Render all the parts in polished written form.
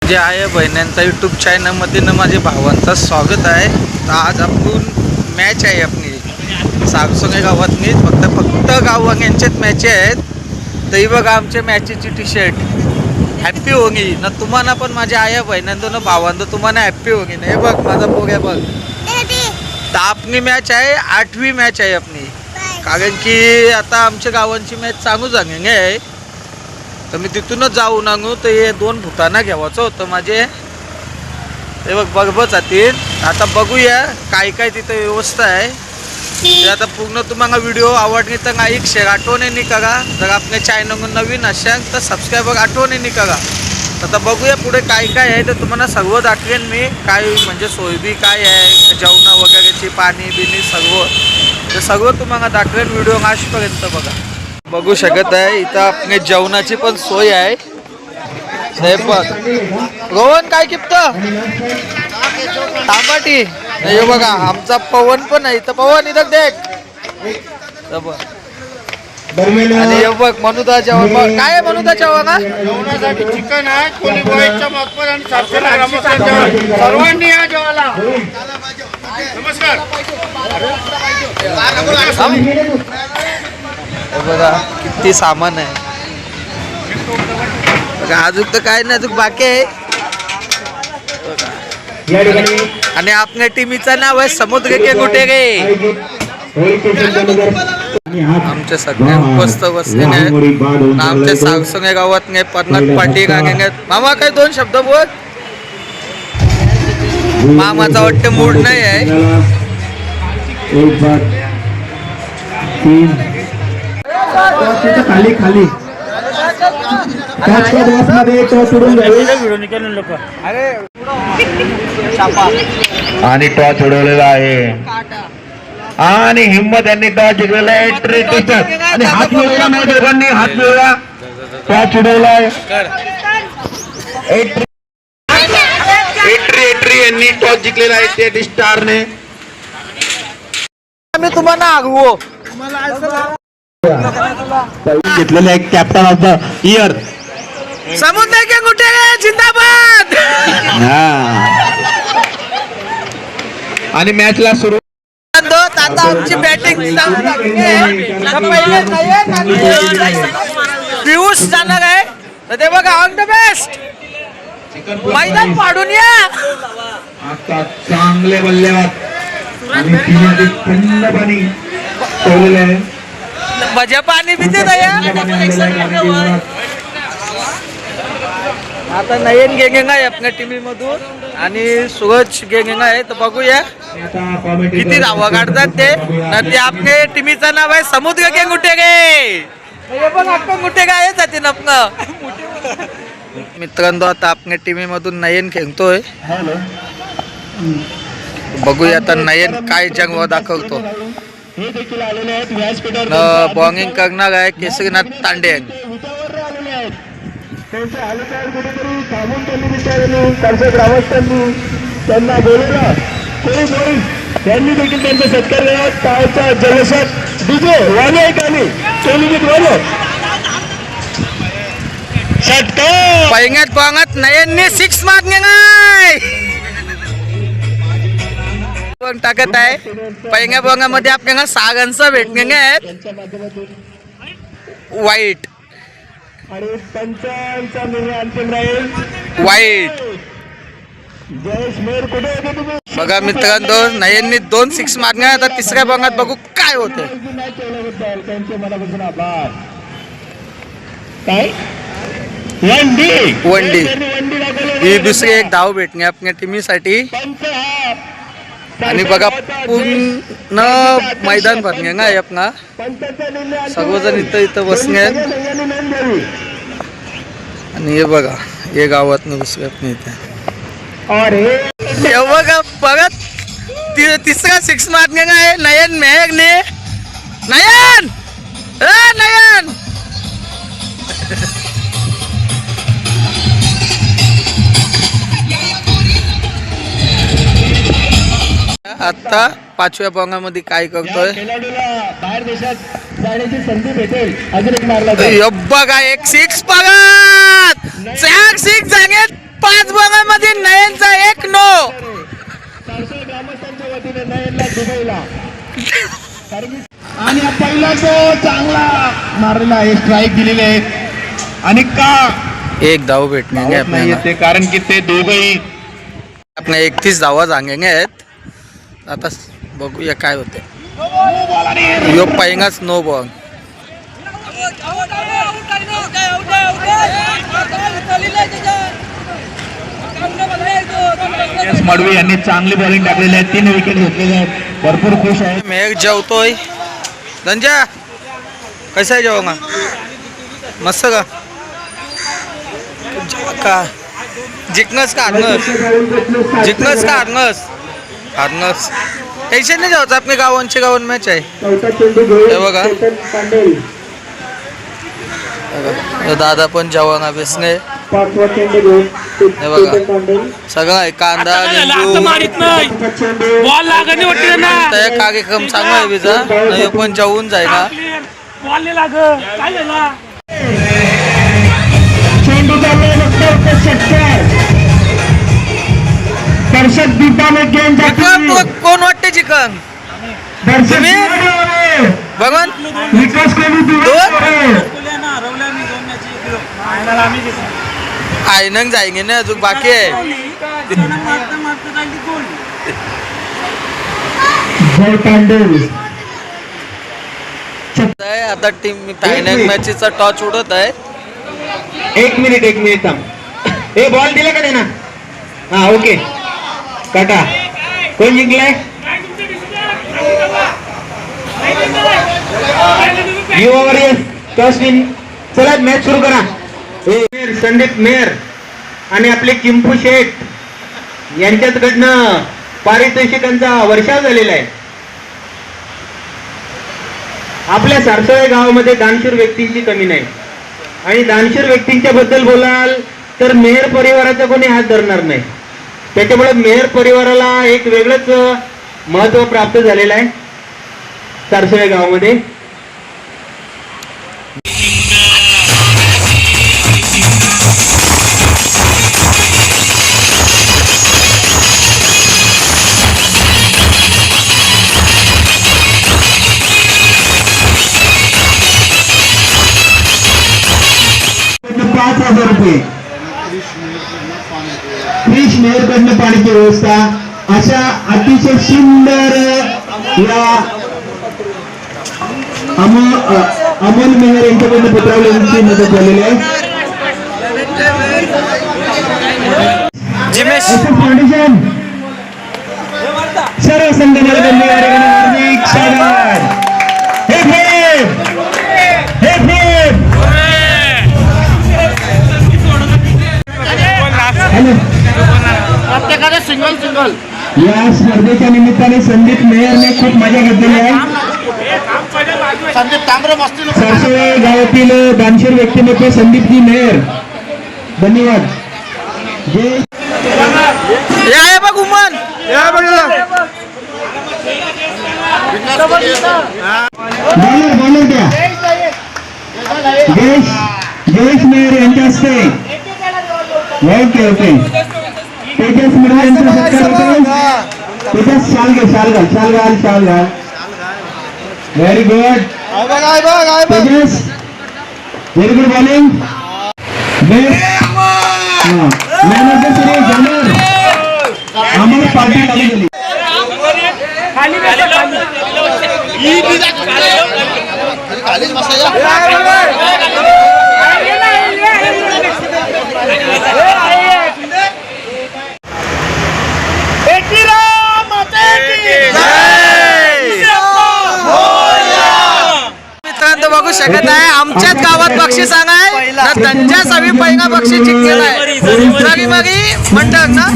जे आहे बहिण्यांचा यूट्यूब चॅनलमध्ये ना माझे भावांचं स्वागत आहे. तर आज आपण मॅच आहे आपली सागसोंगे गावातनी फक्त गाववांग्यांचेच मॅच आहेत. तरी बघा आमच्या मॅचेची टी शर्ट हॅप्पी होगी ना तुम्हाला पण माझ्या आया बहिण्यांदो ना भावांदो तुम्हाला हॅप्पी होगी ना. हे बघ माझा पोग्या बघ. तर आपली मॅच आहे 8वी मॅच आहे आपली, कारण की आता आमच्या गावांची मॅच चांगू जागे आहे. तर मी तिथूनच जाऊ नागू. तर हे 2 भूताना घ्यावाचं होतं माझे. ते बघ जातील. आता बघूया काय काय तिथं व्यवस्था आहे. ते आता पूर्ण तुम्हाला व्हिडिओ आवडली तर लाईक शेअर आठवणीने करा. जर आपल्या चॅनल नवीन असाल तर सबस्क्राईब आठवणीने करा. आता बघूया पुढे काय काय आहे. तर तुम्हाला सर्व दाखवेन मी, काय म्हणजे सोयबी काय आहे, जेवण वगैरेची पाणी बिनी सर्व. ते सगळं तुम्हाला दाखवेन व्हिडिओ लास्टपर्यंत बघा. बघू शकत आहे इथं आपल्या जेवणाची पण सोय आहे. हे बघ रोहन काय किप्त तांबाटी. हे बघा आमचा पवन पण आहे इथं. पवन इथं देख. आणि हे बघ मनुदा जेवण. काय आहे मनुदा जेवण? जेवणासाठी चिकन आहे, कोणी बॉईलचा मागपर आणि 700 ग्रामाचा जेवण. सर्वांनी या जेवायला. नमस्कार. बघा किती सामान आहे. अजून तर काय नाही, अजून बाकी आहे. आणि आपल्या टीमीचं नाव आहे समुद्र के गुटे गे. आमच्या सगळ्या उपस्थित बसलेले आहेत. आमच्या सागसोंगे गावात नाही पन्नास पाठी गांगे. मामा काय 2 शब्द बोल. मामाचा वाटतं मूड नाही आहे. खाली खाली आणि टॉस उडवलेला आहे आणि हिम्मत यांनी टॉस जिंकलेला आहे. आणि हात मिळवला नाही, दोघांनी हात मिळवला. टॉस उडवलाय. एट्री यांनी टॉस जिंकलेला आहे ते स्टारने. मी तुम्हाला आगवो घेतलेले एक कॅप्टन ऑफ द इयर समुद्र के गुटे जिंदाबाद. आणि मॅचला सुरू. आता आमची बॅटिंग पियुष जाणार आहे. तर ते बघा ऑन द बेस्ट. मैदान पाडून या. आता चांगले बल्लेबाज आणि थंड पाणी ठेवलेले आहे. भज्या पाणी पिते आता नयन गेंगेंगा आहे आपल्या टीमी मधून आणि सूरज गेंगेंगा आहे. तर बघूया किती धावा काढतात ते. ते आपल्या टीमीचं नाव आहे समुद्र के गुटे गे. हे पण आपण गुटे गे आहे जाते आपलं. मित्रांनो आता आपल्या टीमी मधून नयन खेळतोय. बघूया आता नयन काय जंगवा दाखवतो. बॉलिंग करणार आहे केसरीनाथ तांडे. ग्रामस्थांनी त्यांना बोलवलं. त्यांनी देखील त्यांचा सत्कार केला. पावचा जलसात डीजे वाले ऐकाने पहिल्यात बॉंगात नयनने 6 मारणे नाही टाकत आहे. पहिल्या बॉंगामध्ये आपल्याला 6 रन्स भेटणे आहेत. वाईट आणि पंचांचा निर्णय अंतिम राहील. वाईट जयेश मेर कुठे होते तुम्ही? बघा मित्रांनो नयनने 2 6 मारणे. आता तिसऱ्या बॉंगात बघू काय होते. त्यांचे मनापासून आभार. काय वनडी ही दुसरी एक धाव भेटणे आपल्या टीमीसाठी. आणि बघा पूर्ण मैदान भरणे ना आपला. सर्वजण इथं बसणे. आणि हे बघा हे गावात दुसरे आपण इथे बघा बघत तिसरा 6 मारणे आहे नयन मेहरने. नयन नयन आता 5व्या बॉंगामध्ये काय करतोय. बाहेर देशात जाण्याची संधी भेटेल. अजून एक मारला बघा एक 6 बघा 6 जागेत 5 बॉल दुबईला आणि पहिला तो चांगला मारलेला आहे, स्ट्राईक दिलेले आहेत आणि का एक धाव भेटणे नाही आपल्याला येते कारण की ते दोघंही आपल्या 31 धावा सांगेंगे आहेत. आता बघूया काय होते. यो पहिलाच नो बॉल. मडवी यांनी चांगली बॉलिंग टाकलेली आहे, 3 विकेट घेतलेले आहेत, भरपूर खुश आहे. मेघ जेवतोय. धनजा कसं आहे जेवण? मस्त का? का जिंकणंच का हारणंच? जिंकणंच का हारणंच? हारणंच. टेन्शन नाही जायचं, आपली गावांची गावन मॅच आहे. हे बघा दादा पण जेवण अभ्यासने. हे बघा सगळं आहे, कांदा लिंबू कार्यक्रम चांगला आहे बिजा. नाही पण जेवून जाय ना. दर्शक दीपाने कोण वाटते चिकन? भगवान आयनंग जायगे ना अजून बाकी आहे. आता टीम फायनल मॅचचा टॉच उडत आहे. एक मिनिट थांब. हे बॉल दिला का ना? हा ओके काटा. कोण जिंकलाय? You over yes toss win. चला मॅच सुरू करा. संदीप मेहर आणि आपले चिंपू शेठ यांच्याकडनं पारितोषिकांचा वर्षाव झालेला आहे. आपल्या सारसोळे गावामध्ये दानशूर व्यक्तींची कमी नाही आणि दानशूर व्यक्तींच्या बद्दल बोलाल तर मेहर परिवाराचा कोणी हात धरणार नाही. त्याच्यामुळे मेहर परिवाराला एक वेगळंच महत्व प्राप्त झालेलं आहे सारसोळे गावामध्ये. ₹5,000 क्रिश मेहरकडनं पाण्याची व्यवस्था. अशा अतिशय सुंदर या अमोल मेहर यांच्याकडनं पत्रावल्यांची मदत झालेली आहे. फाउंडेशन सर्व संघ मालकांनी हार्दिक स्वागत. प्रत्येकाने सिंगल या स्पर्धेच्या निमित्ताने संदीप मेहरने खूप मजा घेतलेली आहे. संदीप तांबरे मस्ती सारसोळे गावातील दानशूर व्यक्तिमत्व संदीपजी मेहर. धन्यवाद. या बघ उमन बॉलर द्या. जयेश मेहर यांच्या हस्ते. ओके तेजस मिडे यांचा सत्कार होतो. तेजस शाल घाल. Very good Tejas. Very good bowling. Manager Shri Jamar आम्हाला पार्टी लागली गेली. मित्रांनो बघू शकत आहे आमच्याच गावात बक्षीस आहे ना. त्यांच्या सवी पहिला बक्षीस जिंकलेला आहे. सरी मगी म्हणतात ना.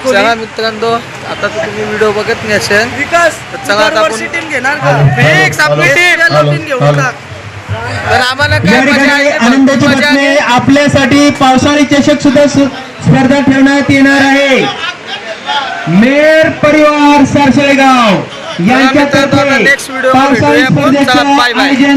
चला मित्रांनो आता तर तुम्ही व्हिडिओ बघत नाही असेल. विकास तर चला आता आपण टीम घेणार का फिक्स आपली टीम घेऊ का तर आम्हाला या काय मजा ठिकाणी आहे, आनंदाची मजा बातमी आहे. आपल्यासाठी पावसाळी चषक सुद्धा स्पर्धा ठेवण्यात येणार आहे. मेर परिवार सरसळेगाव मित्रांनो, आता यांच्यातर्फे next video मध्ये पावसाळी भेटूया आपण. चला, स्पर्धेचं bye bye. आयोजन